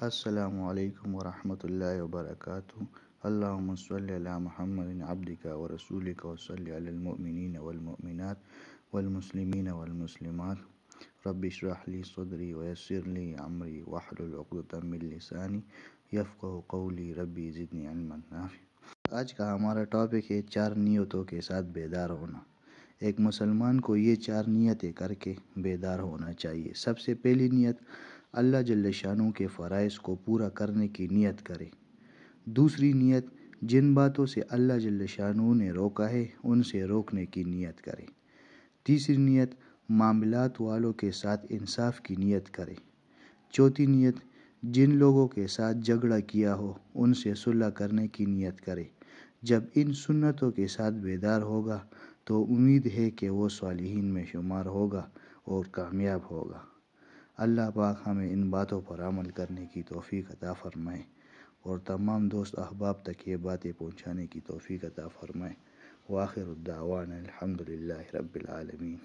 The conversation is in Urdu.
السلام علیکم ورحمۃ اللہ وبرکاتہ۔ اللہم صلی علی محمد عبدک ورسولک وصلی علی المؤمنین والمؤمنات والمسلمین والمسلمات۔ رب اشرح لی صدری ویسر لی امری واحلل عقدۃ من لسانی یفقہوا قولی، ربی زدنی علما نافعا۔ آج کا ہمارا ٹاپک ہے 4 نیتوں کے ساتھ بیدار ہونا۔ ایک مسلمان کو یہ 4 نیتیں کر کے بیدار ہونا چاہیے۔ سب سے پہلی نیت، اللہ جل شانہ کے فرائض کو پورا کرنے کی نیت کرے۔ دوسری نیت، جن باتوں سے اللہ جل شانہ نے روکا ہے ان سے روکنے کی نیت کرے۔ تیسری نیت، معاملات والوں کے ساتھ انصاف کی نیت کرے۔ چوتھی نیت، جن لوگوں کے ساتھ جھگڑا کیا ہو ان سے صلح کرنے کی نیت کرے۔ جب ان سنتوں کے ساتھ بیدار ہوگا تو امید ہے کہ وہ صالحین میں شمار ہوگا اور کامیاب ہوگا۔ اللہ پاک ہمیں ان باتوں پر عمل کرنے کی توفیق عطا فرمائے اور تمام دوست احباب تک یہ باتیں پہنچانے کی توفیق عطا فرمائے۔ وآخر الدعوانا الحمد للہ رب العالمین۔